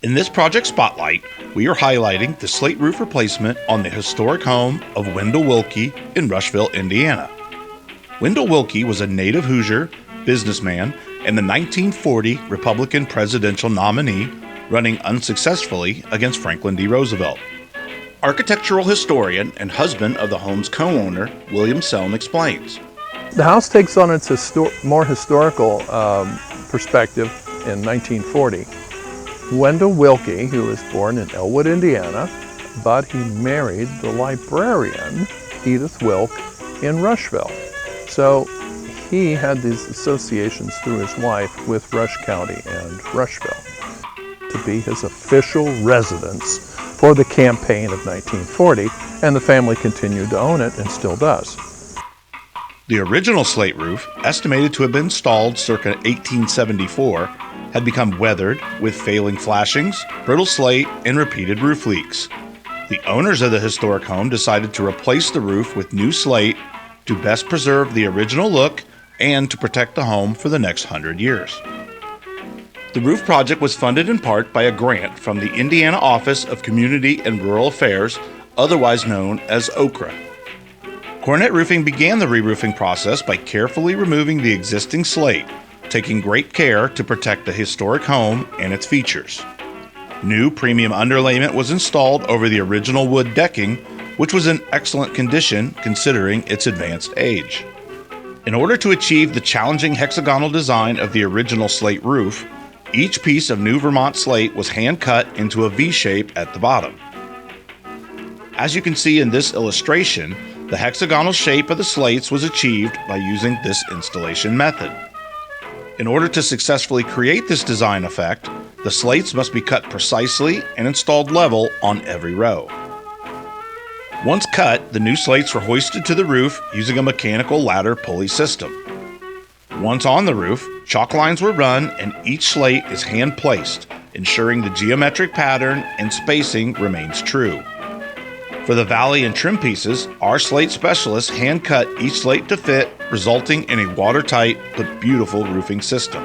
In this project spotlight, we are highlighting the slate roof replacement on the historic home of Wendell Willkie in Rushville, Indiana. Wendell Willkie was a native Hoosier, businessman, and the 1940 Republican presidential nominee running unsuccessfully against Franklin D. Roosevelt. Architectural historian and husband of the home's co-owner, William Selm, explains. The house takes on its more historical perspective in 1940. Wendell Willkie, who was born in Elwood, Indiana, but he married the librarian, Edith Wilk, in Rushville. So he had these associations through his wife with Rush County and Rushville to be his official residence for the campaign of 1940, and the family continued to own it and still does. The original slate roof, estimated to have been installed circa 1874, had become weathered with failing flashings, brittle slate, and repeated roof leaks. The owners of the historic home decided to replace the roof with new slate to best preserve the original look and to protect the home for the next 100 years. The roof project was funded in part by a grant from the Indiana Office of Community and Rural Affairs, otherwise known as OCRA. Cornet Roofing began the re-roofing process by carefully removing the existing slate, taking great care to protect the historic home and its features. New premium underlayment was installed over the original wood decking, which was in excellent condition considering its advanced age. In order to achieve the challenging hexagonal design of the original slate roof, each piece of new Vermont slate was hand-cut into a V shape at the bottom. As you can see in this illustration, the hexagonal shape of the slates was achieved by using this installation method. In order to successfully create this design effect, the slates must be cut precisely and installed level on every row. Once cut, the new slates were hoisted to the roof using a mechanical ladder pulley system. Once on the roof, chalk lines were run and each slate is hand-placed, ensuring the geometric pattern and spacing remains true. For the valley and trim pieces, our slate specialists hand-cut each slate to fit, resulting in a watertight but beautiful roofing system.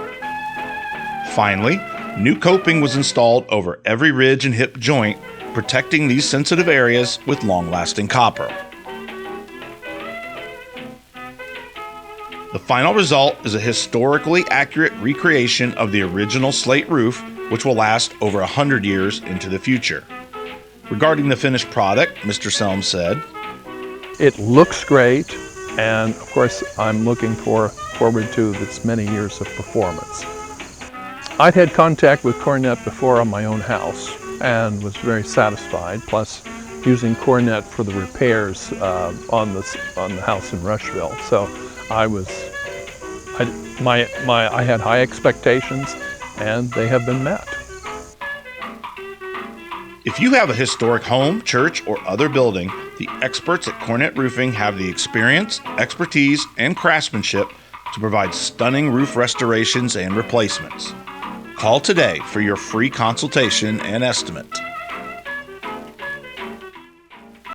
Finally, new coping was installed over every ridge and hip joint, protecting these sensitive areas with long-lasting copper. The final result is a historically accurate recreation of the original slate roof, which will last over 100 years into the future. Regarding the finished product, Mr. Selm said, "It looks great, and of course I'm looking forward to its many years of performance." I'd had contact with Cornet before on my own house and was very satisfied, plus using Cornet for the repairs on the house in Rushville. So I had high expectations, and they have been met. If you have a historic home, church, or other building, the experts at Cornet Roofing have the experience, expertise, and craftsmanship to provide stunning roof restorations and replacements. Call today for your free consultation and estimate.